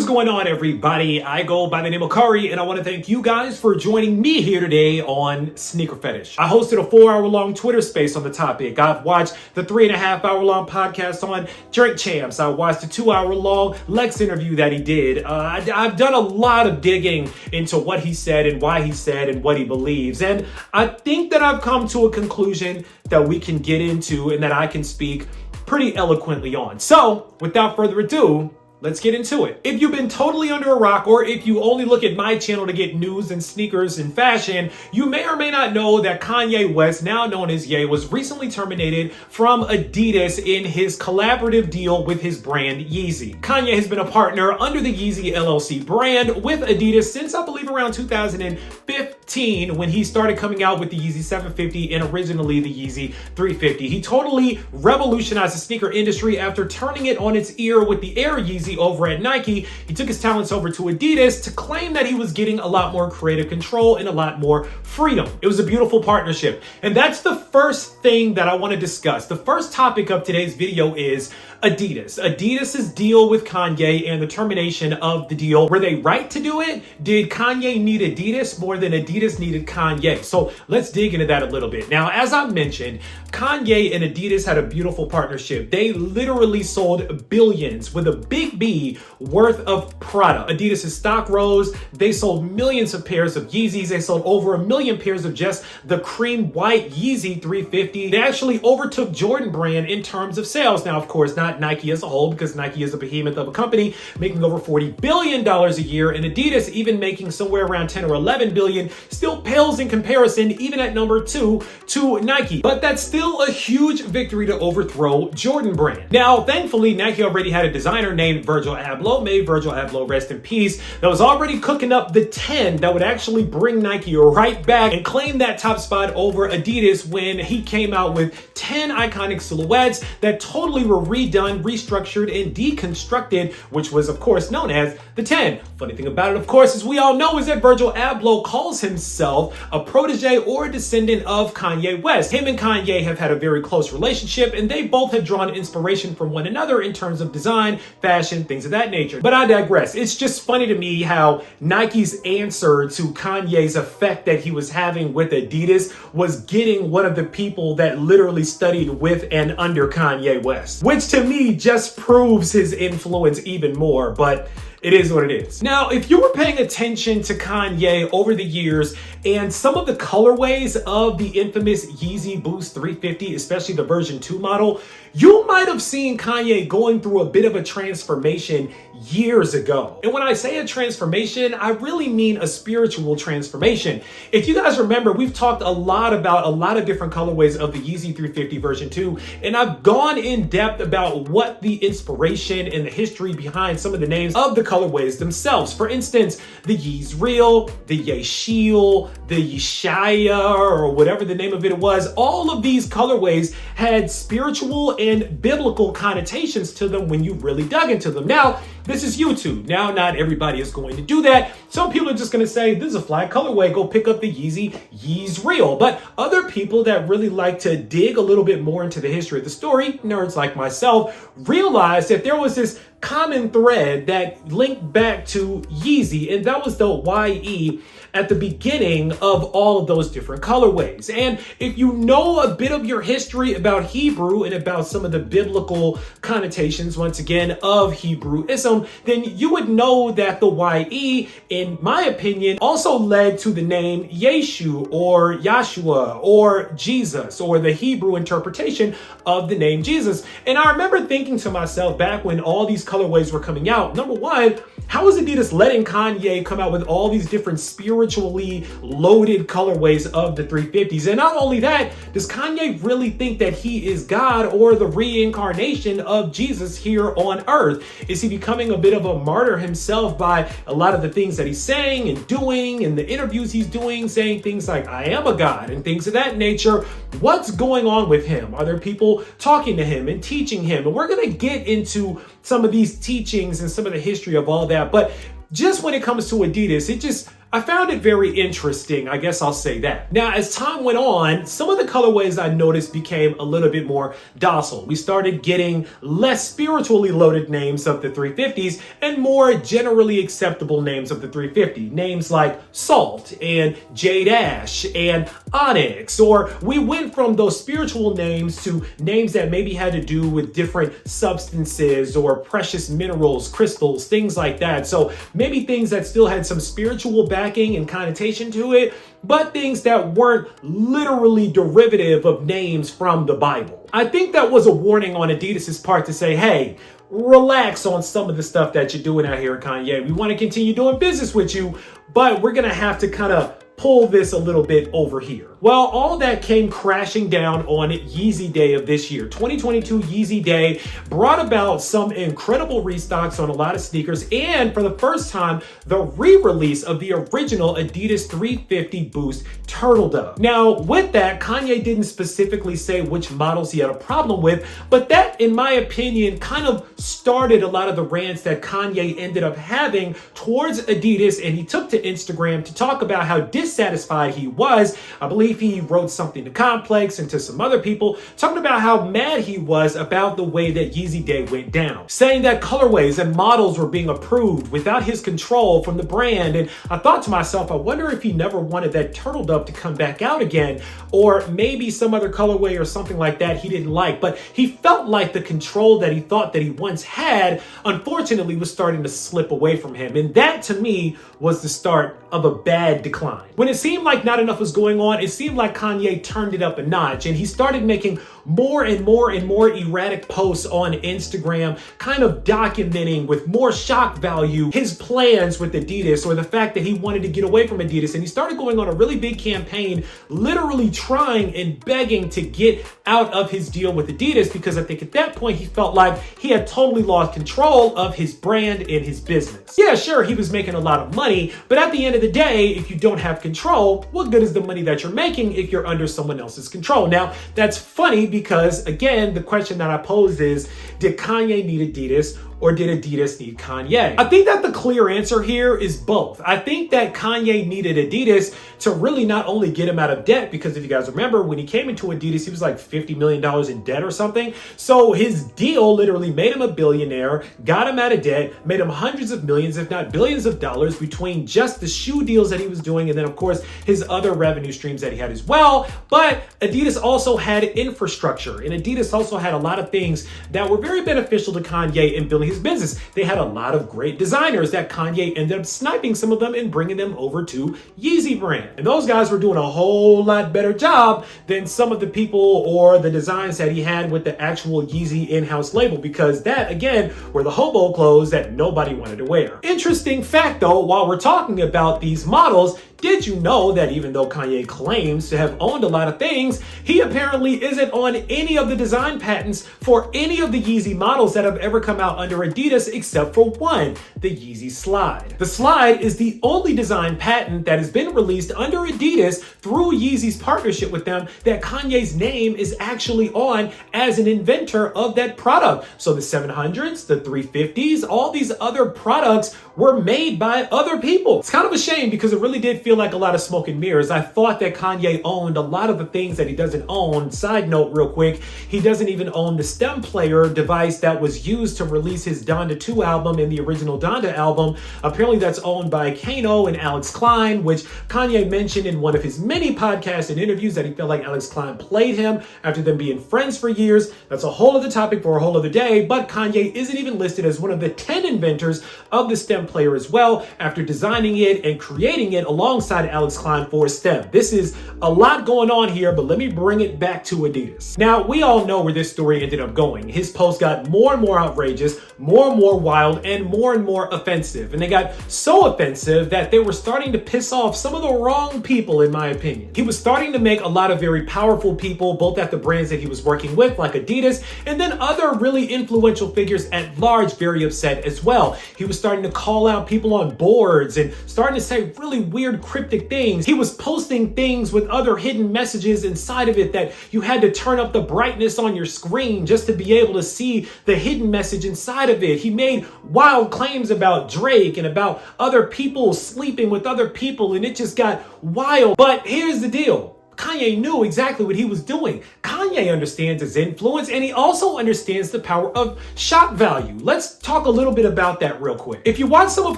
going on, everybody? I go by the name of Curry, and I want to thank you guys for joining me here today on SneakerPhetish. I hosted a 4-hour-long Twitter space on the topic. I've watched the 3.5-hour-long podcast on Drink Champs. I watched the 2-hour-long Lex interview that he did. I've done a lot of digging into what he said and why he said and what he believes. And I think that I've come to a conclusion that we can get into and that I can speak pretty eloquently on. So, without further ado, let's get into it. If you've been totally under a rock, or if you only look at my channel to get news and sneakers and fashion, you may or may not know that Kanye West, now known as Ye, was recently terminated from Adidas in his collaborative deal with his brand Yeezy. Kanye has been a partner under the Yeezy LLC brand with Adidas since I believe around 2015 when he started coming out with the Yeezy 750 and originally the Yeezy 350. He totally revolutionized the sneaker industry after turning it on its ear with the Air Yeezy over at Nike. He took his talents over to Adidas to claim that he was getting a lot more creative control and a lot more freedom. It was a beautiful partnership. And that's the first thing that I want to discuss. The first topic of today's video is Adidas. Adidas's deal with Kanye and the termination of the deal. Were they right to do it? Did Kanye need Adidas more than Adidas needed Kanye? So let's dig into that a little bit. Now, as I mentioned, Kanye and Adidas had a beautiful partnership. They literally sold billions with a big B worth of product. Adidas's stock rose. They sold millions of pairs of Yeezys. They sold over 1 million pairs of just the cream white Yeezy 350. They actually overtook Jordan brand in terms of sales. Now, of course, not Nike as a whole, because Nike is a behemoth of a company making over $40 billion a year, and Adidas even making somewhere around 10 or 11 billion still pales in comparison, even at number 2 to Nike. But that's still a huge victory to overthrow Jordan brand. Now, thankfully, Nike already had a designer named Virgil Abloh, may Virgil Abloh rest in peace, that was already cooking up the 10 that would actually bring Nike right back and claim that top spot over Adidas when he came out with 10 iconic silhouettes that totally were redone, restructured, and deconstructed, which was of course known as the 10. Funny thing about it, of course, as we all know, is that Virgil Abloh calls himself a protege or a descendant of Kanye West. Him and Kanye have had a very close relationship, and they both have drawn inspiration from one another in terms of design, fashion, things of that nature. But I digress. It's just funny to me how Nike's answer to Kanye's effect that he was having with Adidas was getting one of the people that literally studied with and under Kanye West, which to me just proves his influence even more, but it is what it is. Now, if you were paying attention to Kanye over the years and some of the colorways of the infamous Yeezy Boost 350, especially the version 2 model, you might have seen Kanye going through a bit of a transformation years ago. And when I say a transformation, I really mean a spiritual transformation. If you guys remember, we've talked a lot about a lot of different colorways of the Yeezy 350 version 2, and I've gone in depth about what the inspiration and the history behind some of the names of the colorways themselves. For instance, the Yeez Real, the Yeshil, the Yeshaya, or whatever the name of it was, all of these colorways had spiritual and biblical connotations to them when you really dug into them. Now, this is YouTube. Now, not everybody is going to do that. Some people are just going to say, this is a flag colorway, go pick up the Yeez Real. But other people that really like to dig a little bit more into the history of the story, nerds like myself, realized that there was this common thread that linked back to Yeezy, and that was the YE at the beginning of all of those different colorways. And if you know a bit of your history about Hebrew and about some of the biblical connotations, once again, of Hebrewism, then you would know that the YE, in my opinion, also led to the name Yeshu or Yahshua or Jesus, or the Hebrew interpretation of the name Jesus. And I remember thinking to myself back when all these colorways were coming out, number one, how is Adidas letting Kanye come out with all these different spiritually loaded colorways of the 350s? And not only that, does Kanye really think that he is God or the reincarnation of Jesus here on earth? Is he becoming a bit of a martyr himself by a lot of the things that he's saying and doing, and the interviews he's doing, saying things like, I am a God, and things of that nature? What's going on with him? Are there people talking to him and teaching him? And we're going to get into some of these teachings and some of the history of all that. But just when it comes to Adidas, I found it very interesting, I guess I'll say that. Now, as time went on, some of the colorways I noticed became a little bit more docile. We started getting less spiritually loaded names of the 350s and more generally acceptable names of the 350. Names like Salt and Jade Ash and Onyx, or we went from those spiritual names to names that maybe had to do with different substances or precious minerals, crystals, things like that. So maybe things that still had some spiritual backing and connotation to it, but things that weren't literally derivative of names from the Bible. I think that was a warning on Adidas's part to say, hey, relax on some of the stuff that you're doing out here, Kanye. We want to continue doing business with you, but we're going to have to kind of pull this a little bit over here. Well, all that came crashing down on Yeezy Day of this year. 2022 Yeezy Day brought about some incredible restocks on a lot of sneakers, and for the first time, the re-release of the original Adidas 350 Boost Turtle Dove. Now, with that, Kanye didn't specifically say which models he had a problem with, but that, in my opinion, kind of started a lot of the rants that Kanye ended up having towards Adidas, and he took to Instagram to talk about how dissatisfied he was. I believe he wrote something to Complex and to some other people talking about how mad he was about the way that Yeezy Day went down, saying that colorways and models were being approved without his control from the brand. And I thought to myself, I wonder if he never wanted that turtle dove to come back out again, or maybe some other colorway or something like that he didn't like. But he felt like the control that he thought that he once had, unfortunately, was starting to slip away from him. And that, to me, was the start of a bad decline. When it seemed like not enough was going on, it seemed like Kanye turned it up a notch, and he started making more and more and more erratic posts on Instagram, kind of documenting with more shock value his plans with Adidas, or the fact that he wanted to get away from Adidas. And he started going on a really big campaign, literally trying and begging to get out of his deal with Adidas, because I think at that point he felt like he had totally lost control of his brand and his business. Yeah, sure, he was making a lot of money, but at the end of the day, if you don't have control, what good is the money that you're making if you're under someone else's control? Now, that's funny because, again, the question that I posed is, did Kanye need Adidas, or did Adidas need Kanye? I think that the clear answer here is both. I think that Kanye needed Adidas to really not only get him out of debt, because if you guys remember, when he came into Adidas, he was like $50 million in debt or something. So his deal literally made him a billionaire, got him out of debt, made him hundreds of millions, if not billions of dollars between just the shoe deals that he was doing, and then of course his other revenue streams that he had as well. But Adidas also had infrastructure, and Adidas also had a lot of things that were very beneficial to Kanye in building his business. They had a lot of great designers that Kanye ended up sniping some of them and bringing them over to Yeezy brand. And those guys were doing a whole lot better job than some of the people or the designs that he had with the actual Yeezy in-house label, because that, again, were the hobo clothes that nobody wanted to wear. Interesting fact though, while we're talking about these models, did you know that even though Kanye claims to have owned a lot of things, he apparently isn't on any of the design patents for any of the Yeezy models that have ever come out under Adidas except for one, the Yeezy Slide. The Slide is the only design patent that has been released under Adidas through Yeezy's partnership with them that Kanye's name is actually on as an inventor of that product. So the 700s, the 350s, all these other products were made by other people. It's kind of a shame because it really did feel like a lot of smoke and mirrors. I thought that Kanye owned a lot of the things that he doesn't own. Side note real quick, he doesn't even own the stem player device that was used to release his Donda 2 album and the original Donda album. Apparently that's owned by Kano and Alex Klein, which Kanye mentioned in one of his many podcasts and interviews that he felt like Alex Klein played him after them being friends for years. That's a whole other topic for a whole other day, but Kanye isn't even listed as one of the 10 inventors of the stem player as well, after designing it and creating it alongside Alex Klein for STEM. This is a lot going on here, but let me bring it back to Adidas. Now, we all know where this story ended up going. His posts got more and more outrageous, more and more wild, and more offensive. And they got so offensive that they were starting to piss off some of the wrong people, in my opinion. He was starting to make a lot of very powerful people, both at the brands that he was working with, like Adidas, and then other really influential figures at large very upset as well. He was starting to call out people on boards and starting to say really weird cryptic things. He was posting things with other hidden messages inside of it that you had to turn up the brightness on your screen just to be able to see the hidden message inside of it. He made wild claims about Drake and about other people sleeping with other people, and it just got wild. But here's the deal. Kanye knew exactly what he was doing. Kanye understands his influence, and he also understands the power of shock value. Let's talk a little bit about that real quick. If you watch some of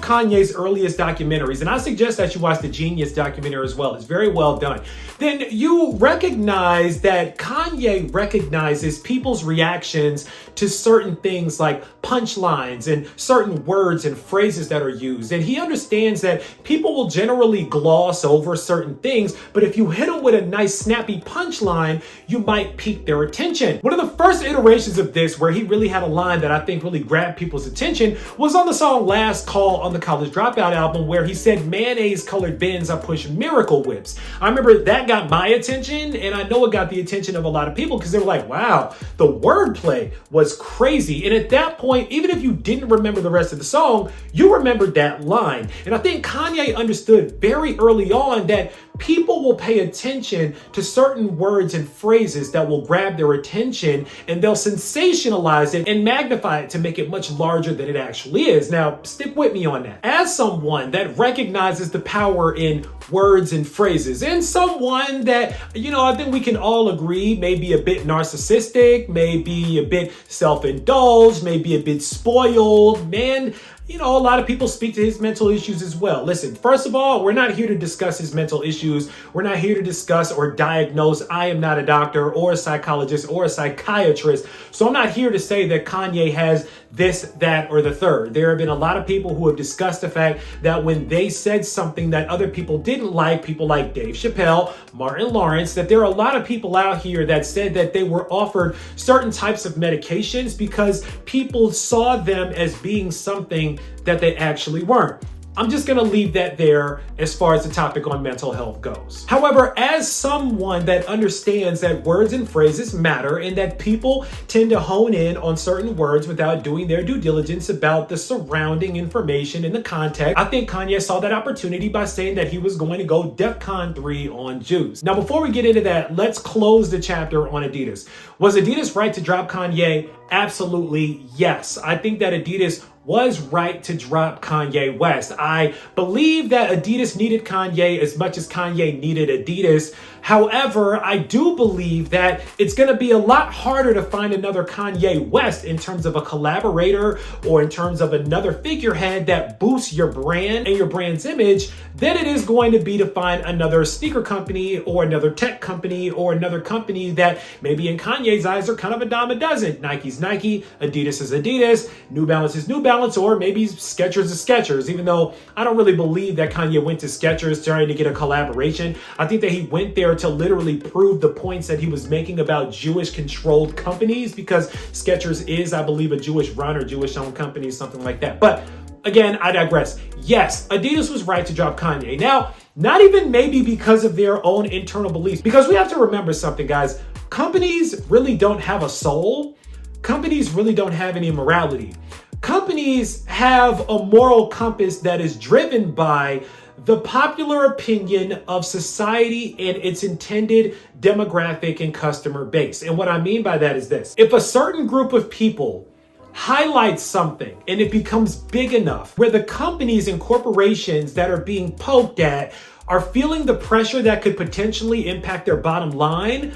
Kanye's earliest documentaries, and I suggest that you watch the Genius documentary as well, it's very well done, then you recognize that Kanye recognizes people's reactions to certain things like punchlines and certain words and phrases that are used. And he understands that people will generally gloss over certain things, but if you hit them with a nice snappy punchline, you might pique their attention. One of the first iterations of this where he really had a line that I think really grabbed people's attention was on the song Last Call on the College Dropout album, where he said, "Mayonnaise colored Benz, I push miracle whips." I remember that got my attention, and I know it got the attention of a lot of people because they were like, wow, the wordplay was crazy. And at that point, even if you didn't remember the rest of the song, you remembered that line. And I think Kanye understood very early on that people will pay attention to certain words and phrases that will grab their attention, and they'll sensationalize it and magnify it to make it much larger than it actually is. Now, stick with me on that. As someone that recognizes the power in words and phrases, and someone that, I think we can all agree may be a bit narcissistic, maybe a bit self-indulged, maybe a bit spoiled, man, a lot of people speak to his mental issues as well. Listen, first of all, we're not here to discuss his mental issues. We're not here to discuss or diagnose. I am not a doctor or a psychologist or a psychiatrist. So I'm not here to say that Kanye has this, that, or the third. There have been a lot of people who have discussed the fact that when they said something that other people didn't like, people like Dave Chappelle, Martin Lawrence, that there are a lot of people out here that said that they were offered certain types of medications because people saw them as being something that they actually weren't. I'm just going to leave that there as far as the topic on mental health goes. However, as someone that understands that words and phrases matter and that people tend to hone in on certain words without doing their due diligence about the surrounding information and the context, I think Kanye saw that opportunity by saying that he was going to go DEFCON 3 on Jews. Now, before we get into that, let's close the chapter on Adidas. Was Adidas right to drop Kanye? Absolutely, yes. I think that Adidas was right to drop Kanye West. I believe that Adidas needed Kanye as much as Kanye needed Adidas. However, I do believe that it's going to be a lot harder to find another Kanye West in terms of a collaborator or in terms of another figurehead that boosts your brand and your brand's image than it is going to be to find another sneaker company or another tech company or another company that maybe in Kanye's eyes are kind of a dime a dozen. Nike's Nike, Adidas is Adidas, New Balance is New Balance, or maybe Skechers is Skechers, even though I don't really believe that Kanye went to Skechers trying to get a collaboration. I think that he went there to literally prove the points that he was making about Jewish controlled companies, because Skechers is, I believe, a Jewish run or Jewish owned company, something like that. But again, I digress. Yes, Adidas was right to drop Kanye. Now, not even maybe because of their own internal beliefs, because we have to remember something, guys. Companies really don't have a soul. Companies really don't have any morality. Companies have a moral compass that is driven by the popular opinion of society and its intended demographic and customer base. And what I mean by that is this: if a certain group of people highlights something and it becomes big enough where the companies and corporations that are being poked at are feeling the pressure that could potentially impact their bottom line,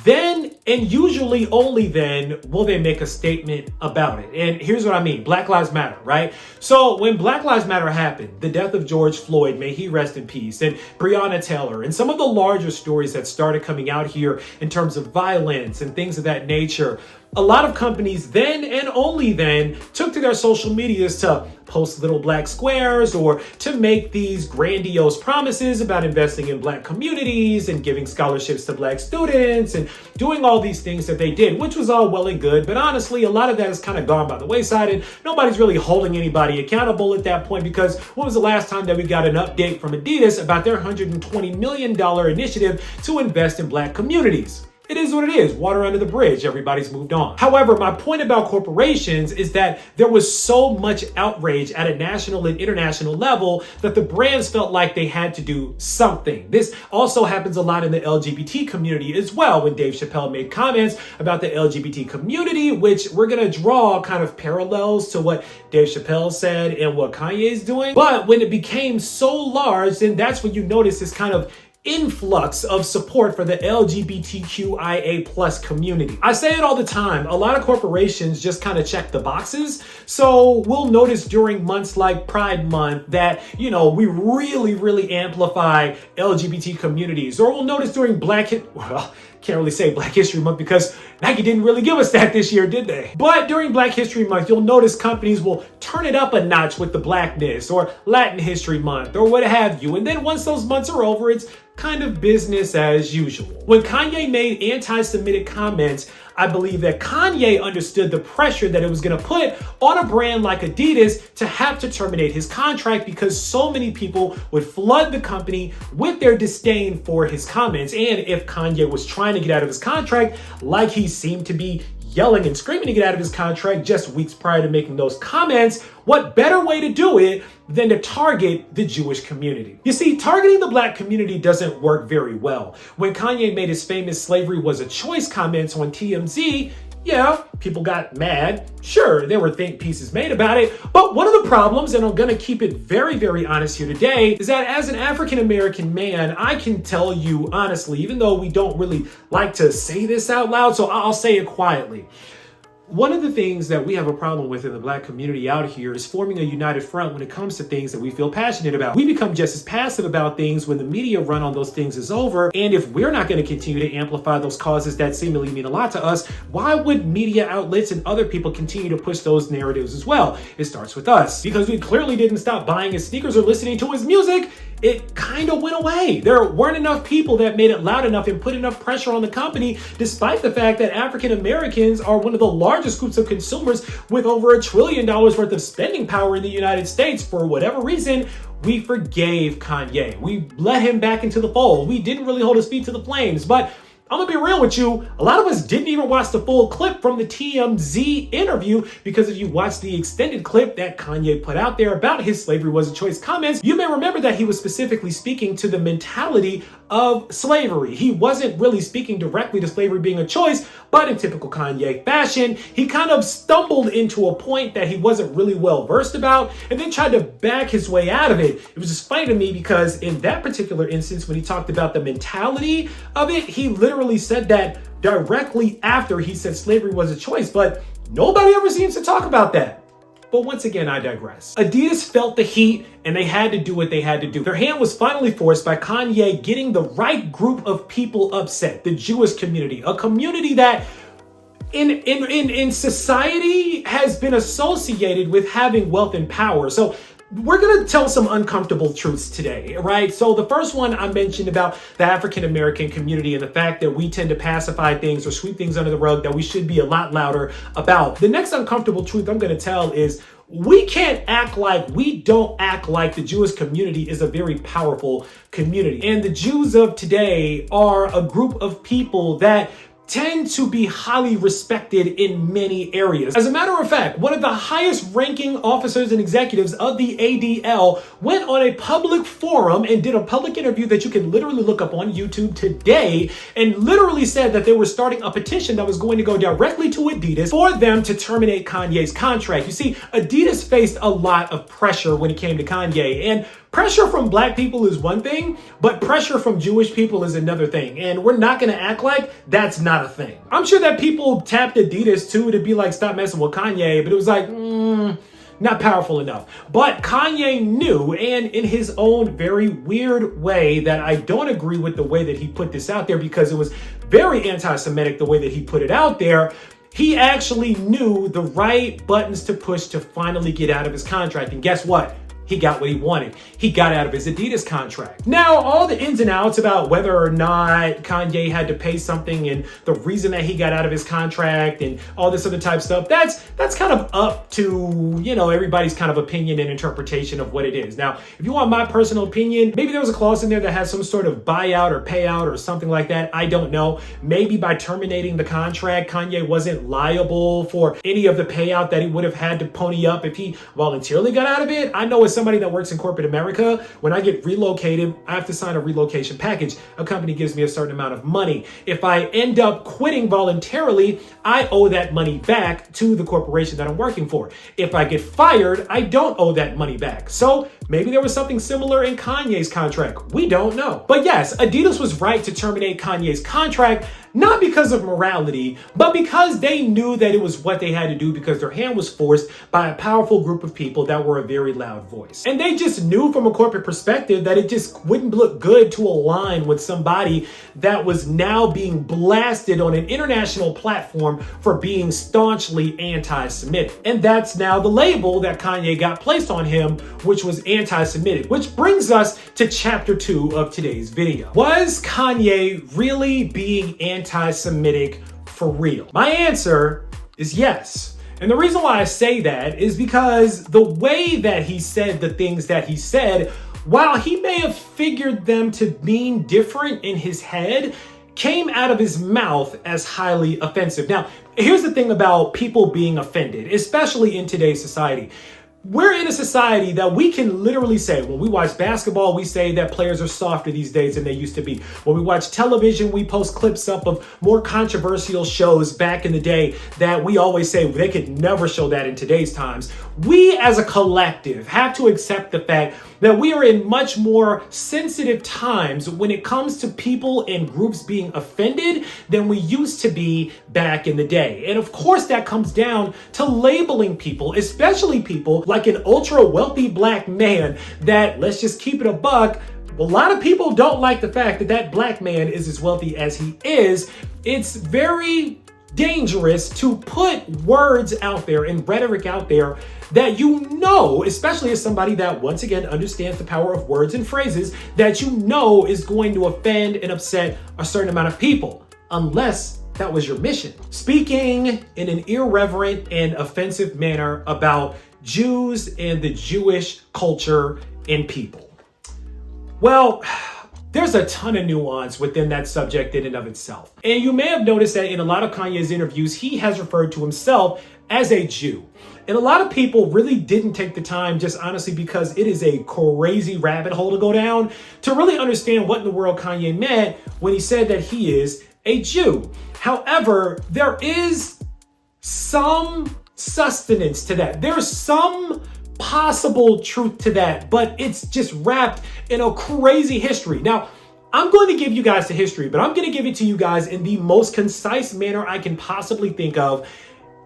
then, and usually only then, will they make a statement about it. And here's what I mean. Black Lives Matter, right? So when Black Lives Matter happened, the death of George Floyd, may he rest in peace, and Breonna Taylor, and some of the larger stories that started coming out here in terms of violence and things of that nature, a lot of companies then and only then took to their social medias to post little black squares or to make these grandiose promises about investing in black communities and giving scholarships to black students and doing all these things that they did, which was all well and good. But honestly, a lot of that has kind of gone by the wayside and nobody's really holding anybody accountable at that point, because when was the last time that we got an update from Adidas about their $120 million initiative to invest in black communities? it is what it is. Water under the bridge. Everybody's moved on. However, my point about corporations is that there was so much outrage at a national and international level that the brands felt like they had to do something. This also happens a lot in the LGBT community as well. When Dave Chappelle made comments about the LGBT community, which we're going to draw kind of parallels to what Dave Chappelle said and what Kanye is doing. But when it became so large, then that's when you notice this kind of influx of support for the LGBTQIA plus community. I say it all the time. A lot of corporations just kind of check the boxes. So we'll notice during months like Pride Month that, we really amplify LGBT communities. Or we'll notice during can't really say Black History Month because Nike didn't really give us that this year, did they? But during Black History Month, you'll notice companies will turn it up a notch with the Blackness or Latin History Month or what have you. And then once those months are over, it's kind of business as usual. When Kanye made anti-Semitic comments, I believe that Kanye understood the pressure that it was going to put on a brand like Adidas to have to terminate his contract because so many people would flood the company with their disdain for his comments. And if Kanye was trying to get out of his contract, like he seemed to be yelling and screaming to get out of his contract just weeks prior to making those comments, what better way to do it than to target the Jewish community? You see, targeting the Black community doesn't work very well. When Kanye made his famous "slavery was a choice" comments on TMZ, yeah, people got mad. Sure, there were think pieces made about it. But one of the problems, and I'm gonna keep it very, very honest here today, is that as an African-American man, I can tell you honestly, even though we don't really like to say this out loud, so I'll say it quietly. One of the things that we have a problem with in the Black community out here is forming a united front when it comes to things that we feel passionate about. We become just as passive about things when the media run on those things is over. And if we're not going to continue to amplify those causes that seemingly mean a lot to us, why would media outlets and other people continue to push those narratives as well? It starts with us. Because we clearly didn't stop buying his sneakers or listening to his music, it kind of went away. There weren't enough people that made it loud enough and put enough pressure on the company, despite the fact that African Americans are one of the largest groups of consumers with over $1 trillion worth of spending power in the United States. For whatever reason, we forgave Kanye. We let him back into the fold. We didn't really hold his feet to the flames, but I'm gonna be real with you. A lot of us didn't even watch the full clip from the TMZ interview because if you watch the extended clip that Kanye put out there about his "slavery was a choice" comments, you may remember that he was specifically speaking to the mentality of slavery. He wasn't really speaking directly to slavery being a choice, but in typical Kanye fashion, he kind of stumbled into a point that he wasn't really well versed about and then tried to back his way out of it. It was just funny to me because in that particular instance, when he talked about the mentality of it, he literally said that directly after he said slavery was a choice, but nobody ever seems to talk about that. But once again, I digress. Adidas felt the heat and they had to do what they had to do. Their hand was finally forced by Kanye getting the right group of people upset, the Jewish community, a community that in society has been associated with having wealth and power. So we're gonna tell some uncomfortable truths today, right? So the first one I mentioned about the African American community and the fact that we tend to pacify things or sweep things under the rug that we should be a lot louder about. The next uncomfortable truth I'm gonna tell is we don't act like the Jewish community is a very powerful community. And the Jews of today are a group of people that tend to be highly respected in many areas. As a matter of fact, one of the highest ranking officers and executives of the ADL went on a public forum and did a public interview that you can literally look up on YouTube today and literally said that they were starting a petition that was going to go directly to Adidas for them to terminate Kanye's contract. You see, Adidas faced a lot of pressure when it came to Kanye, and pressure from Black people is one thing, but pressure from Jewish people is another thing. And we're not gonna act like that's not a thing. I'm sure that people tapped Adidas too to be like, stop messing with Kanye, but it was like, not powerful enough. But Kanye knew, and in his own very weird way that I don't agree with the way that he put this out there because it was very anti-Semitic the way that he put it out there, he actually knew the right buttons to push to finally get out of his contract. And guess what? he got what he wanted. He got out of his Adidas contract. Now, all the ins and outs about whether or not Kanye had to pay something and the reason that he got out of his contract and all this other type of stuff, that's kind of up to, you know, everybody's kind of opinion and interpretation of what it is. Now, if you want my personal opinion, maybe there was a clause in there that has some sort of buyout or payout or something like that. I don't know. Maybe by terminating the contract, Kanye wasn't liable for any of the payout that he would have had to pony up if he voluntarily got out of it. I know as somebody that works in corporate America, when I get relocated, I have to sign a relocation package. A company gives me a certain amount of money. If I end up quitting voluntarily, I owe that money back to the corporation that I'm working for. If I get fired, I don't owe that money back. So maybe there was something similar in Kanye's contract. We don't know. But yes, Adidas was right to terminate Kanye's contract, not because of morality, but because they knew that it was what they had to do because their hand was forced by a powerful group of people that were a very loud voice. And they just knew from a corporate perspective that it just wouldn't look good to align with somebody that was now being blasted on an international platform for being staunchly anti-Semitic. And that's now the label that Kanye got placed on him, which was anti-Semitic, which brings us to chapter 2 of today's video. Was Kanye really being anti-Semitic for real? My answer is yes. And the reason why I say that is because the way that he said the things that he said, while he may have figured them to mean different in his head, came out of his mouth as highly offensive. Now, here's the thing about people being offended, especially in today's society. We're in a society that we can literally say, when we watch basketball, we say that players are softer these days than they used to be. When we watch television, we post clips up of more controversial shows back in the day that we always say they could never show that in today's times. We as a collective have to accept the fact that we are in much more sensitive times when it comes to people and groups being offended than we used to be back in the day. And of course, that comes down to labeling people, especially people like an ultra wealthy black man that, let's just keep it a buck, a lot of people don't like the fact that that black man is as wealthy as he is. It's very dangerous to put words out there and rhetoric out there that you know, especially as somebody that once again understands the power of words and phrases, that you know is going to offend and upset a certain amount of people, unless that was your mission. Speaking in an irreverent and offensive manner about Jews and the Jewish culture and people. Well, there's a ton of nuance within that subject in and of itself. And you may have noticed that in a lot of Kanye's interviews, he has referred to himself as a Jew. And a lot of people really didn't take the time, just honestly because it is a crazy rabbit hole to go down, to really understand what in the world Kanye meant when he said that he is a Jew. However, there is some sustenance to that. There's some possible truth to that, but it's just wrapped in a crazy history. Now, I'm going to give you guys the history, but I'm going to give it to you guys in the most concise manner I can possibly think of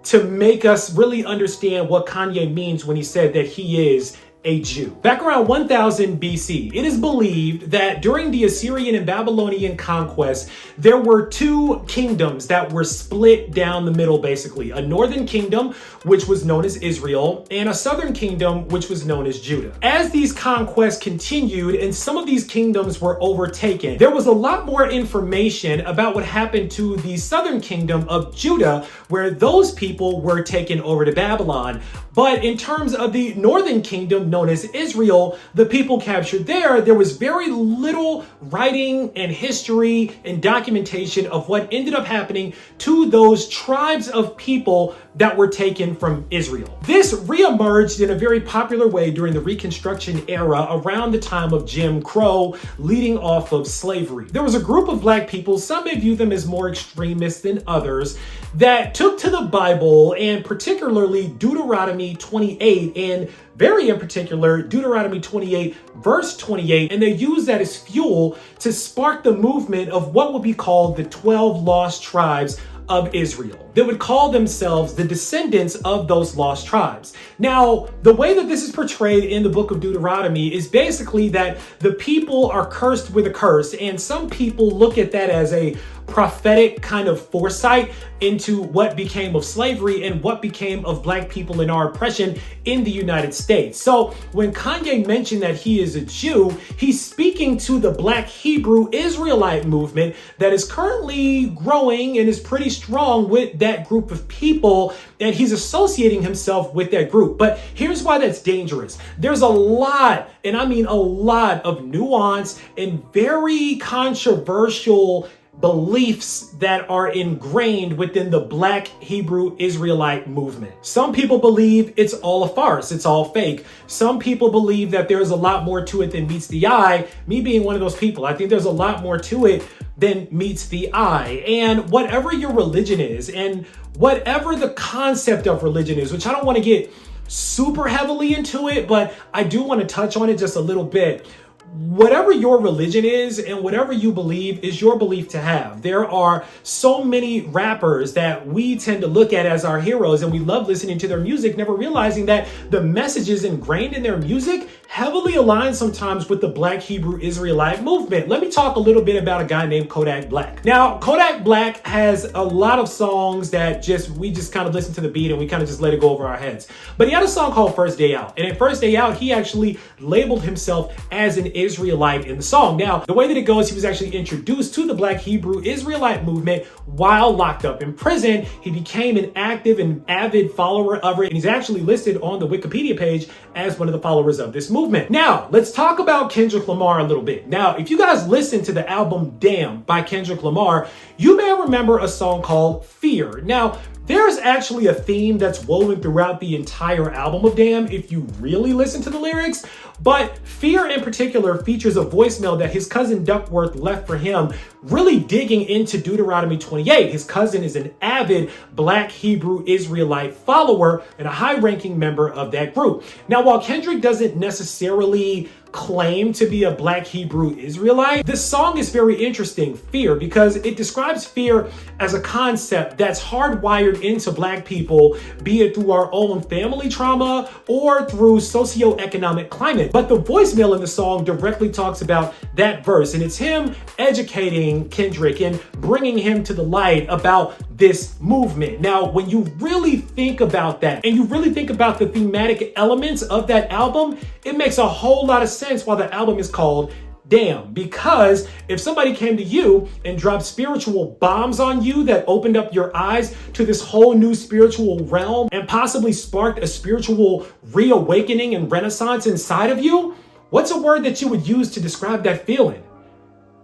to make us really understand what Kanye means when he said that he is a Jew. Back around 1000 BC, it is believed that during the Assyrian and Babylonian conquest, there were two kingdoms that were split down the middle, basically. A northern kingdom, which was known as Israel, and a southern kingdom, which was known as Judah. As these conquests continued and some of these kingdoms were overtaken, there was a lot more information about what happened to the southern kingdom of Judah, where those people were taken over to Babylon. But in terms of the northern kingdom, known as Israel, the people captured there was very little writing and history and documentation of what ended up happening to those tribes of people that were taken from Israel. This reemerged in a very popular way during the Reconstruction era around the time of Jim Crow, leading off of slavery. There was a group of black people, some may view them as more extremist than others, that took to the Bible and particularly Deuteronomy 28 and very in particular, Deuteronomy 28, verse 28, and they use that as fuel to spark the movement of what would be called the 12 lost tribes of Israel. that would call themselves the descendants of those lost tribes. Now, the way that this is portrayed in the book of Deuteronomy is basically that the people are cursed with a curse, and some people look at that as a prophetic kind of foresight into what became of slavery and what became of black people in our oppression in the United States. So when Kanye mentioned that he is a Jew, he's speaking to the Black Hebrew Israelite movement that is currently growing and is pretty strong with that group of people, and he's associating himself with that group. But here's why that's dangerous. There's a lot, and I mean a lot, of nuance and very controversial beliefs that are ingrained within the Black Hebrew Israelite movement. Some people believe it's all a farce, it's all fake. Some people believe that there's a lot more to it than meets the eye. Me being one of those people, I think there's a lot more to it than meets the eye. And whatever your religion is, and whatever the concept of religion is, which I don't want to get super heavily into it, but I do want to touch on it just a little bit. Whatever your religion is and whatever you believe is your belief to have. There are so many rappers that we tend to look at as our heroes, and we love listening to their music, never realizing that the messages ingrained in their music heavily align sometimes with the Black Hebrew Israelite movement. Let me talk a little bit about a guy named Kodak Black. Now, Kodak Black has a lot of songs that we just kind of listen to the beat and we kind of just let it go over our heads. But he had a song called First Day Out. And in First Day Out, he actually labeled himself as an Israelite in the song. Now, the way that it goes, he was actually introduced to the Black Hebrew Israelite movement while locked up in prison. He became an active and avid follower of it, and he's actually listed on the Wikipedia page as one of the followers of this movement. Now, let's talk about Kendrick Lamar a little bit. Now, if you guys listen to the album Damn by Kendrick Lamar, you may remember a song called Fear. Now, there's actually a theme that's woven throughout the entire album of Damn if you really listen to the lyrics, but Fear in particular features a voicemail that his cousin Duckworth left for him, really digging into Deuteronomy 28. His cousin is an avid Black Hebrew Israelite follower and a high-ranking member of that group. Now, while Kendrick doesn't necessarily claim to be a Black Hebrew Israelite, this song is very interesting, Fear, because it describes fear as a concept that's hardwired into Black people, be it through our own family trauma or through socioeconomic climate. But the voicemail in the song directly talks about that verse, and it's him educating Kendrick and bringing him to the light about this movement. Now, when you really think about that and you really think about the thematic elements of that album, it makes a whole lot of sense why the album is called Damn. Because if somebody came to you and dropped spiritual bombs on you that opened up your eyes to this whole new spiritual realm and possibly sparked a spiritual reawakening and renaissance inside of you, what's a word that you would use to describe that feeling?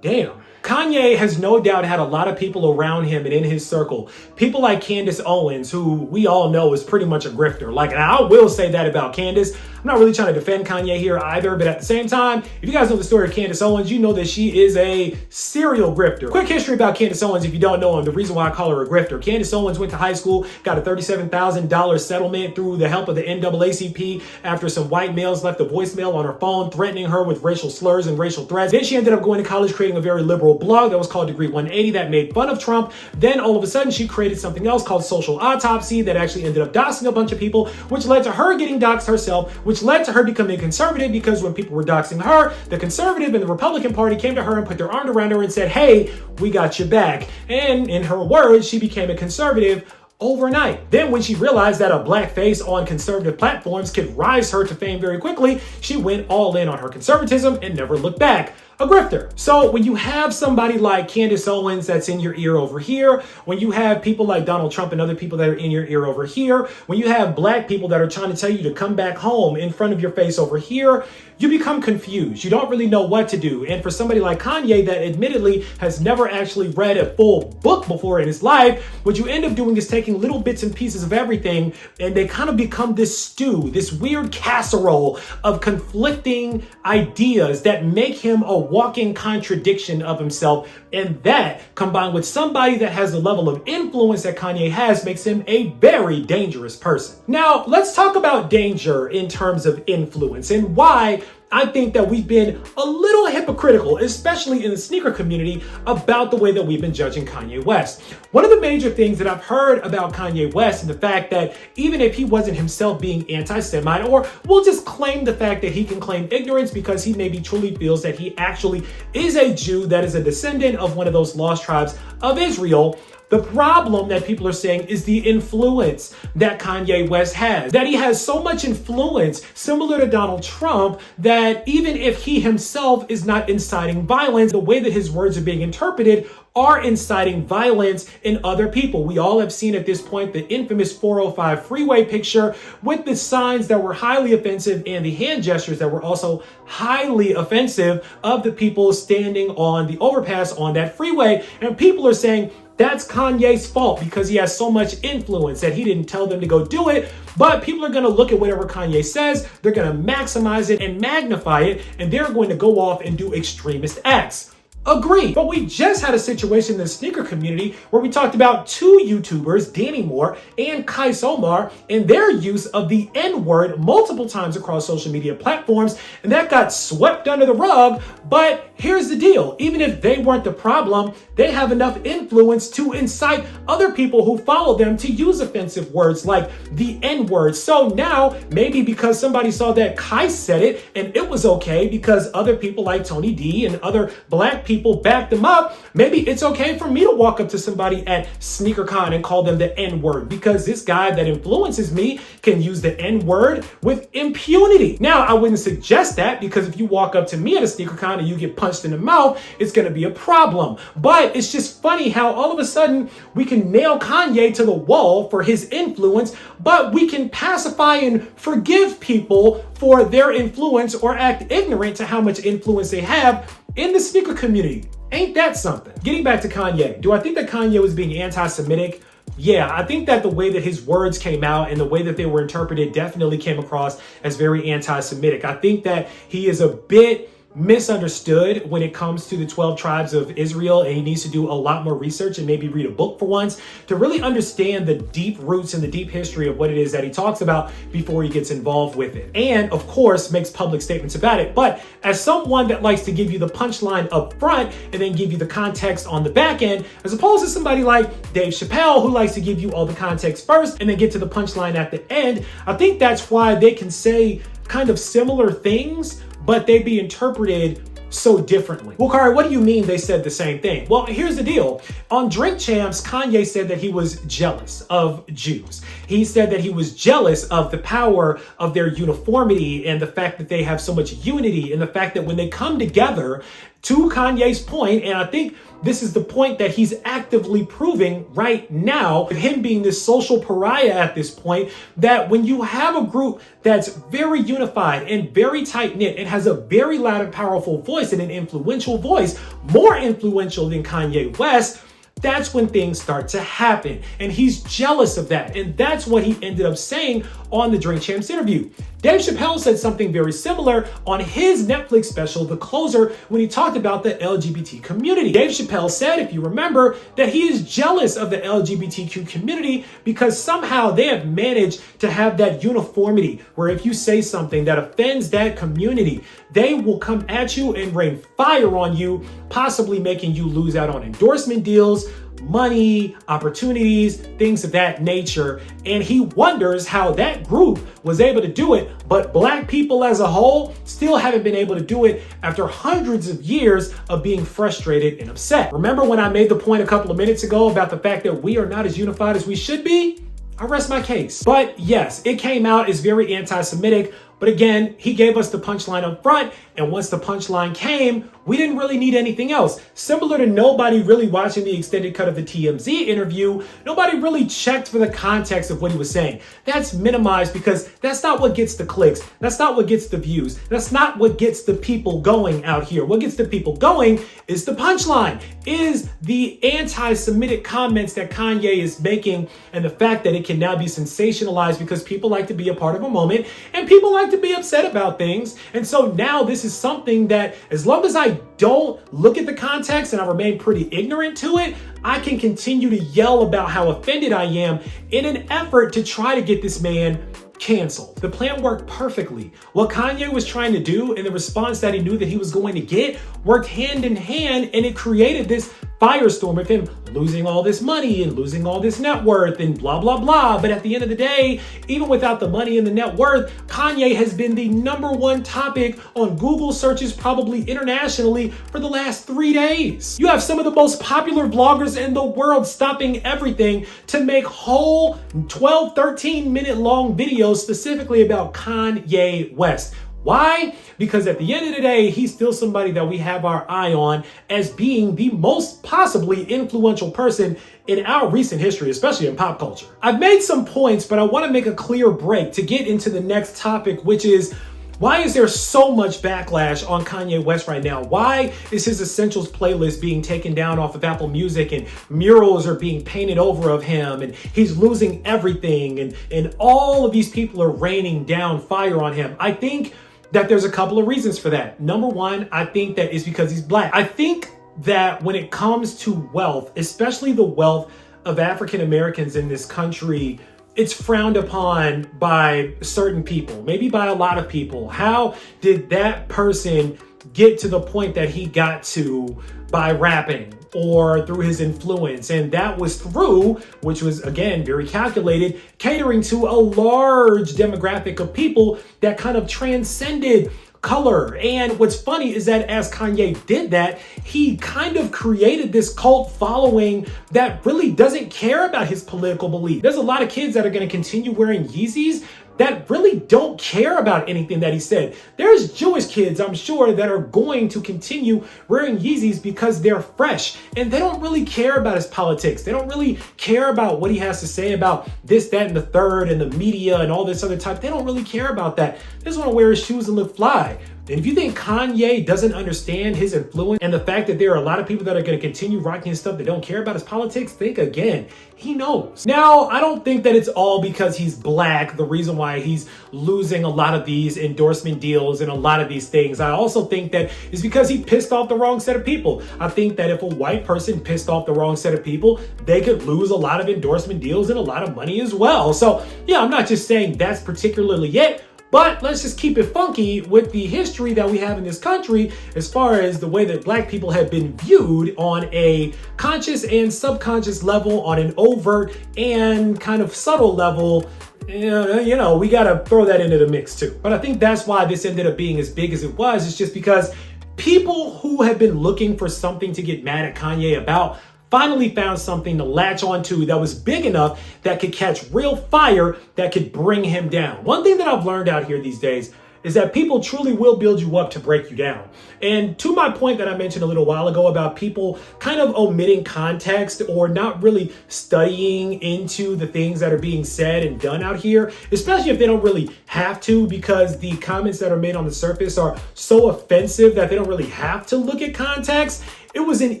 Damn. Kanye has no doubt had a lot of people around him and in his circle. People like Candace Owens, who we all know is pretty much a grifter. And I will say that about Candace. I'm not really trying to defend Kanye here either, but at the same time, if you guys know the story of Candace Owens, you know that she is a serial grifter. Quick history about Candace Owens, if you don't know, and the reason why I call her a grifter. Candace Owens went to high school, got a $37,000 settlement through the help of the NAACP after some white males left a voicemail on her phone threatening her with racial slurs and racial threats. Then she ended up going to college, creating a very liberal blog that was called Degree 180 that made fun of Trump. Then all of a sudden she created something else called Social Autopsy that actually ended up doxing a bunch of people, which led to her getting doxed herself, which led to her becoming conservative, because when people were doxing her, the conservative and the Republican Party came to her and put their arm around her and said, hey, we got your back. And in her words, she became a conservative overnight. Then when she realized that a black face on conservative platforms could rise her to fame very quickly, she went all in on her conservatism and never looked back. A grifter. So when you have somebody like Candace Owens that's in your ear over here, when you have people like Donald Trump and other people that are in your ear over here, when you have black people that are trying to tell you to come back home in front of your face over here, you become confused. You don't really know what to do. And for somebody like Kanye that admittedly has never actually read a full book before in his life, what you end up doing is taking little bits and pieces of everything, and they kind of become this stew, this weird casserole of conflicting ideas that make him a walking contradiction of himself. And that, combined with somebody that has the level of influence that Kanye has, makes him a very dangerous person. Now, let's talk about danger in terms of influence and why I think that we've been a little hypocritical, especially in the sneaker community, about the way that we've been judging Kanye West. One of the major things that I've heard about Kanye West and the fact that even if he wasn't himself being anti-Semite, or we'll just claim the fact that he can claim ignorance because he maybe truly feels that he actually is a Jew that is a descendant of one of those lost tribes of Israel, the problem that people are saying is the influence that Kanye West has. That he has so much influence, similar to Donald Trump, that even if he himself is not inciting violence, the way that his words are being interpreted are inciting violence in other people. We all have seen at this point the infamous 405 freeway picture with the signs that were highly offensive and the hand gestures that were also highly offensive of the people standing on the overpass on that freeway. And people are saying, that's Kanye's fault because he has so much influence that he didn't tell them to go do it. But people are going to look at whatever Kanye says, they're going to maximize it and magnify it, and they're going to go off and do extremist acts. Agree. But we just had a situation in the sneaker community where we talked about two YouTubers, Danny Moore and Kais Omar, and their use of the N-word multiple times across social media platforms, and that got swept under the rug. But here's the deal. Even if they weren't the problem, they have enough influence to incite other people who follow them to use offensive words like the N-word. So now, maybe because somebody saw that Kais said it and it was okay because other people like Tony D and other black people back them up, maybe it's okay for me to walk up to somebody at SneakerCon and call them the N-word because this guy that influences me can use the N-word with impunity. Now, I wouldn't suggest that because if you walk up to me at a SneakerCon and you get punched in the mouth, it's going to be a problem. But it's just funny how all of a sudden we can nail Kanye to the wall for his influence, but we can pacify and forgive people for their influence or act ignorant to how much influence they have in the sneaker community. Ain't that something? Getting back to Kanye, do I think that Kanye was being anti-Semitic? Yeah, I think that the way that his words came out and the way that they were interpreted definitely came across as very anti-Semitic. I think that he is a bit misunderstood when it comes to the 12 tribes of Israel, and he needs to do a lot more research and maybe read a book for once to really understand the deep roots and the deep history of what it is that he talks about before he gets involved with it. And of course, makes public statements about it. But as someone that likes to give you the punchline up front and then give you the context on the back end, as opposed to somebody like Dave Chappelle who likes to give you all the context first and then get to the punchline at the end, I think that's why they can say kind of similar things, but they be interpreted so differently. Well, Kari, what do you mean they said the same thing? Well, here's the deal. On Drink Champs, Kanye said that he was jealous of Jews. He said that he was jealous of the power of their uniformity and the fact that they have so much unity and the fact that when they come together, to Kanye's point, and I think this is the point that he's actively proving right now, him being this social pariah at this point, that when you have a group that's very unified and very tight-knit and has a very loud and powerful voice and an influential voice, more influential than Kanye West, that's when things start to happen. And he's jealous of that. And that's what he ended up saying on the Drink Champs interview. Dave Chappelle said something very similar on his Netflix special, The Closer, when he talked about the LGBT community. Dave Chappelle said, if you remember, that he is jealous of the LGBTQ community because somehow they have managed to have that uniformity where if you say something that offends that community, they will come at you and rain fire on you, possibly making you lose out on endorsement deals, money, opportunities, things of that nature. And he wonders how that group was able to do it, but black people as a whole still haven't been able to do it after hundreds of years of being frustrated and upset. Remember when I made the point a couple of minutes ago about the fact that we are not as unified as we should be? I rest my case. But yes, it came out as very anti-Semitic. But again, he gave us the punchline up front, and once the punchline came, we didn't really need anything else. Similar to nobody really watching the extended cut of the TMZ interview, nobody really checked for the context of what he was saying. That's minimized because that's not what gets the clicks. That's not what gets the views. That's not what gets the people going out here. What gets the people going is the punchline, is the anti-Semitic comments that Kanye is making, and the fact that it can now be sensationalized because people like to be a part of a moment and people like to be upset about things. And so now this this is something that, as long as I don't look at the context and I remain pretty ignorant to it, I can continue to yell about how offended I am in an effort to try to get this man canceled. The plan worked perfectly. What Kanye was trying to do and the response that he knew that he was going to get worked hand in hand, and it created this firestorm of him losing all this money and losing all this net worth and blah, blah, blah. But at the end of the day, even without the money and the net worth, Kanye has been the #1 topic on Google searches, probably internationally, for the last 3 days. You have some of the most popular vloggers in the world stopping everything to make whole 12, 13-minute long videos specifically about Kanye West. Why? Because at the end of the day, he's still somebody that we have our eye on as being the most possibly influential person in our recent history, especially in pop culture. I've made some points, but I want to make a clear break to get into the next topic, which is, why is there so much backlash on Kanye West right now? Why is his Essentials playlist being taken down off of Apple Music, and murals are being painted over of him, and he's losing everything, and all of these people are raining down fire on him? I think that there's a couple of reasons for that. Number one, I think that it's because he's black. I think that when it comes to wealth, especially the wealth of African Americans in this country, it's frowned upon by certain people, maybe by a lot of people. How did that person get to the point that he got to by rapping or through his influence? And that was through, which was again very calculated, catering to a large demographic of people that kind of transcended color. And what's funny is that as Kanye did that, he kind of created this cult following that really doesn't care about his political belief. There's a lot of kids that are going to continue wearing Yeezys that really don't care about anything that he said. There's Jewish kids, I'm sure, that are going to continue wearing Yeezys because they're fresh and they don't really care about his politics. They don't really care about what he has to say about this, that, and the third, and the media and all this other type. They don't really care about that. They just want to wear his shoes and look fly. And if you think Kanye doesn't understand his influence and the fact that there are a lot of people that are going to continue rocking his stuff that don't care about his politics, think again. He knows. Now, I don't think that it's all because he's black, the reason why he's losing a lot of these endorsement deals and a lot of these things. I also think that it's because he pissed off the wrong set of people. I think that if a white person pissed off the wrong set of people, they could lose a lot of endorsement deals and a lot of money as well. So yeah, I'm not just saying that's particularly it. But let's just keep it funky with the history that we have in this country as far as the way that black people have been viewed on a conscious and subconscious level, on an overt and kind of subtle level. You know, we got to throw that into the mix too. But I think that's why this ended up being as big as it was. It's just because people who have been looking for something to get mad at Kanye about finally found something to latch onto that was big enough that could catch real fire that could bring him down. One thing that I've learned out here these days is that people truly will build you up to break you down. And to my point that I mentioned a little while ago about people kind of omitting context or not really studying into the things that are being said and done out here, especially if they don't really have to, because the comments that are made on the surface are so offensive that they don't really have to look at context. It was an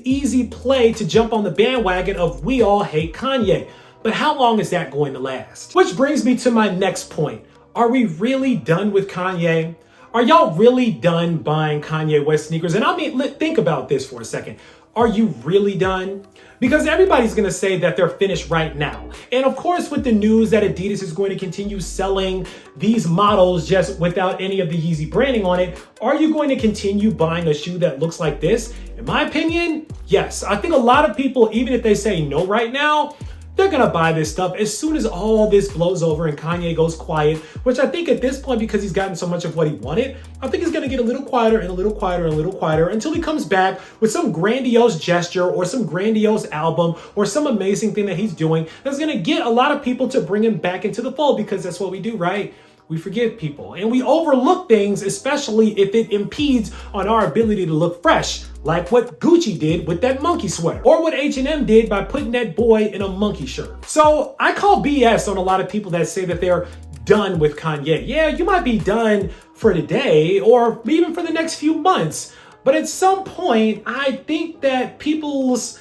easy play to jump on the bandwagon of we all hate Kanye. But how long is that going to last? Which brings me to my next point. Are we really done with Kanye? Are y'all really done buying Kanye West sneakers? And I mean, think about this for a second. Are you really done? Because everybody's going to say that they're finished right now. And of course, with the news that Adidas is going to continue selling these models just without any of the Yeezy branding on it, are you going to continue buying a shoe that looks like this? In my opinion, yes. I think a lot of people, even if they say no right now, they're going to buy this stuff as soon as all this blows over and Kanye goes quiet, which I think at this point, because he's gotten so much of what he wanted, I think he's going to get a little quieter and a little quieter and a little quieter until he comes back with some grandiose gesture or some grandiose album or some amazing thing that he's doing that's going to get a lot of people to bring him back into the fold, because that's what we do, right? We forgive people and we overlook things, especially if it impedes on our ability to look fresh, like what Gucci did with that monkey sweater, or what H&M did by putting that boy in a monkey shirt. So I call BS on a lot of people that say that they're done with Kanye. Yeah, you might be done for today or even for the next few months, but at some point, I think that people's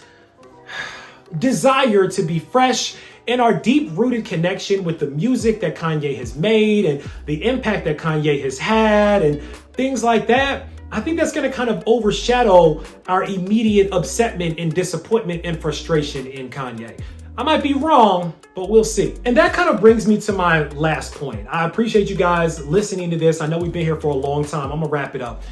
desire to be fresh and our deep-rooted connection with the music that Kanye has made and the impact that Kanye has had and things like that, I think that's going to kind of overshadow our immediate upsetment and disappointment and frustration in Kanye. I might be wrong, but we'll see. And that kind of brings me to my last point. I appreciate you guys listening to this. I know we've been here for a long time. I'm gonna wrap it up.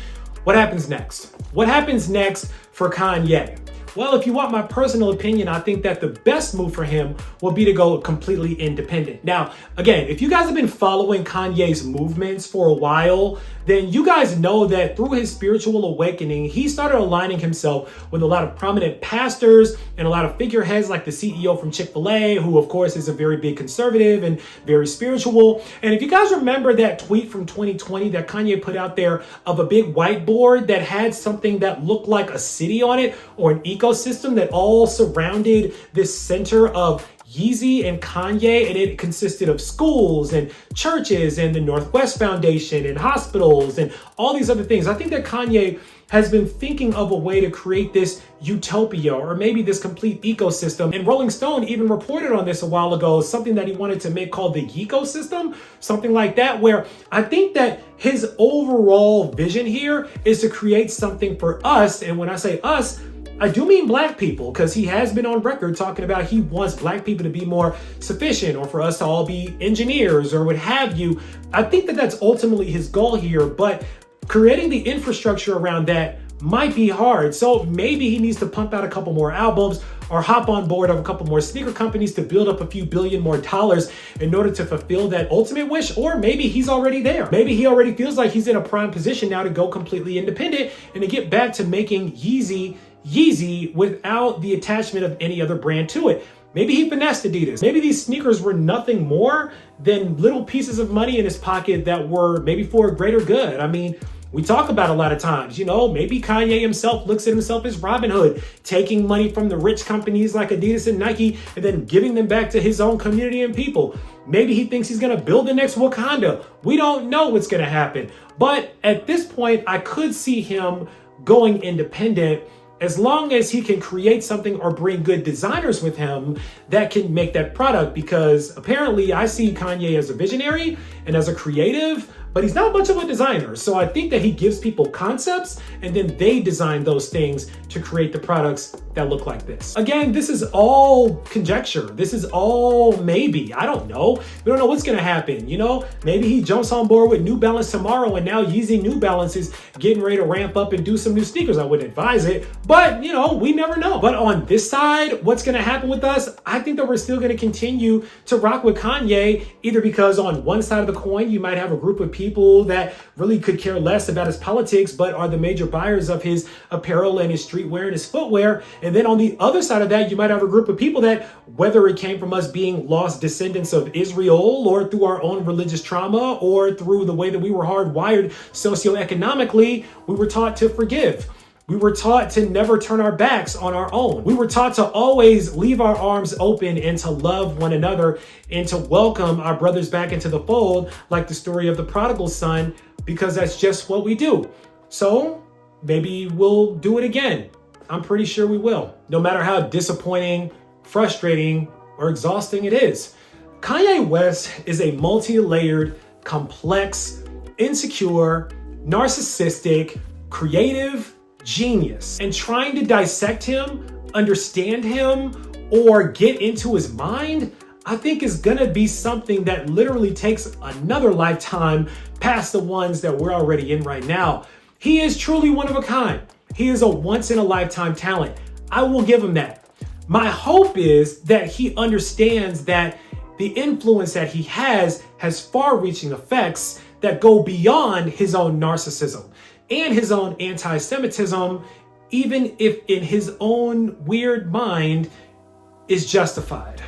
What happens next? What happens next for Kanye? Well, if you want my personal opinion, I think that the best move for him will be to go completely independent. Now, again, if you guys have been following Kanye's movements for a while, then you guys know that through his spiritual awakening, he started aligning himself with a lot of prominent pastors and a lot of figureheads like the CEO from Chick-fil-A, who of course is a very big conservative and very spiritual. And if you guys remember that tweet from 2020 that Kanye put out there of a big whiteboard that had something that looked like a city on it or an ecosystem that all surrounded this center of Yeezy and Kanye, and it consisted of schools and churches and the Northwest Foundation and hospitals and all these other things. I think that Kanye has been thinking of a way to create this utopia or maybe this complete ecosystem. And Rolling Stone even reported on this a while ago, something that he wanted to make called the ecosystem, something like that, where I think that his overall vision here is to create something for us. And when I say us, I do mean black people, because he has been on record talking about he wants black people to be more sufficient or for us to all be engineers or what have you. I think that that's ultimately his goal here, but creating the infrastructure around that might be hard. So maybe he needs to pump out a couple more albums or hop on board of a couple more sneaker companies to build up a few billion more dollars in order to fulfill that ultimate wish. Or maybe he's already there. Maybe he already feels like he's in a prime position now to go completely independent and to get back to making Yeezy without the attachment of any other brand to it. Maybe he finessed Adidas. Maybe these sneakers were nothing more than little pieces of money in his pocket that were maybe for a greater good. I mean, we talk about a lot of times, maybe Kanye himself looks at himself as Robin Hood, taking money from the rich companies like Adidas and Nike and then giving them back to his own community and people. Maybe he thinks he's going to build the next Wakanda. We don't know what's going to happen. But at this point, I could see him going independent as long as he can create something or bring good designers with him that can make that product, because apparently I see Kanye as a visionary and as a creative, but he's not much of a designer. So I think that he gives people concepts and then they design those things to create the products that look like this. Again, this is all conjecture. This is all maybe. I don't know. We don't know what's gonna happen. Maybe he jumps on board with New Balance tomorrow and now Yeezy New Balance is getting ready to ramp up and do some new sneakers. I wouldn't advise it, but we never know. But on this side, what's gonna happen with us? I think that we're still gonna continue to rock with Kanye, either because on one side of the coin, you might have a group of people that really could care less about his politics, but are the major buyers of his apparel and his streetwear and his footwear. And then on the other side of that, you might have a group of people that, whether it came from us being lost descendants of Israel or through our own religious trauma or through the way that we were hardwired socioeconomically, we were taught to forgive. We were taught to never turn our backs on our own. We were taught to always leave our arms open and to love one another and to welcome our brothers back into the fold, like the story of the prodigal son, because that's just what we do. So maybe we'll do it again. I'm pretty sure we will, no matter how disappointing, frustrating, or exhausting it is. Kanye West is a multi-layered, complex, insecure, narcissistic, creative genius. And trying to dissect him, understand him, or get into his mind, I think is gonna be something that literally takes another lifetime past the ones that we're already in right now. He is truly one of a kind. He is a once-in-a-lifetime talent. I will give him that. My hope is that he understands that the influence that he has far-reaching effects that go beyond his own narcissism and his own anti-Semitism, even if in his own weird mind is justified.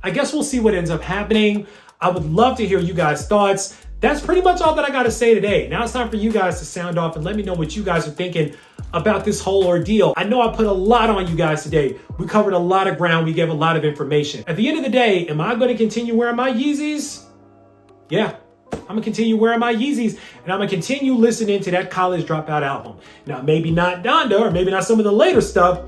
I guess we'll see what ends up happening. I would love to hear you guys' thoughts. That's pretty much all that I got to say today. Now it's time for you guys to sound off and let me know what you guys are thinking about this whole ordeal. I know I put a lot on you guys today. We covered a lot of ground. We gave a lot of information. At the end of the day, am I going to continue wearing my Yeezys? Yeah. I'm gonna continue wearing my Yeezys and I'm gonna continue listening to that College Dropout album. Now, maybe not Donda or maybe not some of the later stuff,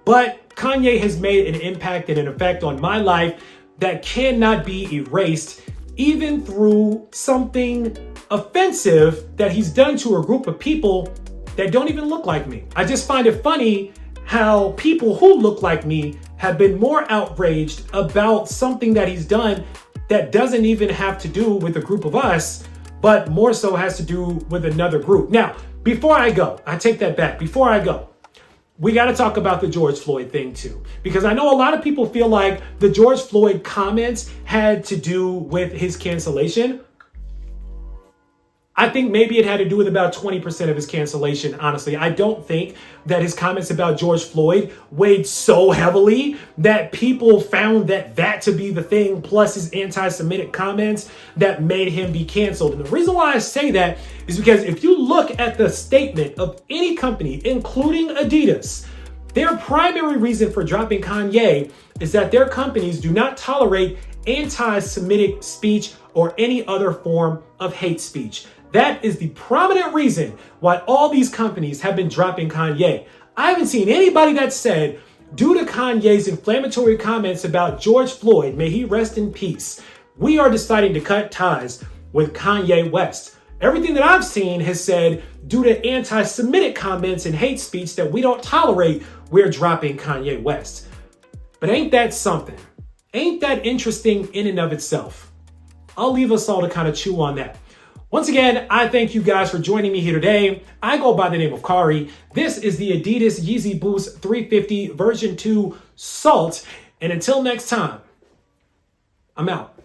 but Kanye has made an impact and an effect on my life that cannot be erased, even through something offensive that he's done to a group of people that don't even look like me. I just find it funny how people who look like me have been more outraged about something that he's done that doesn't even have to do with a group of us, but more so has to do with another group. Now, before I go, I take that back. Before I go, we got to talk about the George Floyd thing too, because I know a lot of people feel like the George Floyd comments had to do with his cancellation. I think maybe it had to do with about 20% of his cancellation, honestly. I don't think that his comments about George Floyd weighed so heavily that people found that to be the thing, plus his anti-Semitic comments, that made him be canceled. And the reason why I say that is because if you look at the statement of any company, including Adidas, their primary reason for dropping Kanye is that their companies do not tolerate anti-Semitic speech or any other form of hate speech. That is the prominent reason why all these companies have been dropping Kanye. I haven't seen anybody that said, due to Kanye's inflammatory comments about George Floyd, may he rest in peace, we are deciding to cut ties with Kanye West. Everything that I've seen has said, due to anti-Semitic comments and hate speech that we don't tolerate, we're dropping Kanye West. But ain't that something? Ain't that interesting in and of itself? I'll leave us all to kind of chew on that. Once again, I thank you guys for joining me here today. I go by the name of Kari. This is the Adidas Yeezy Boost 350 version 2 Salt. And until next time, I'm out.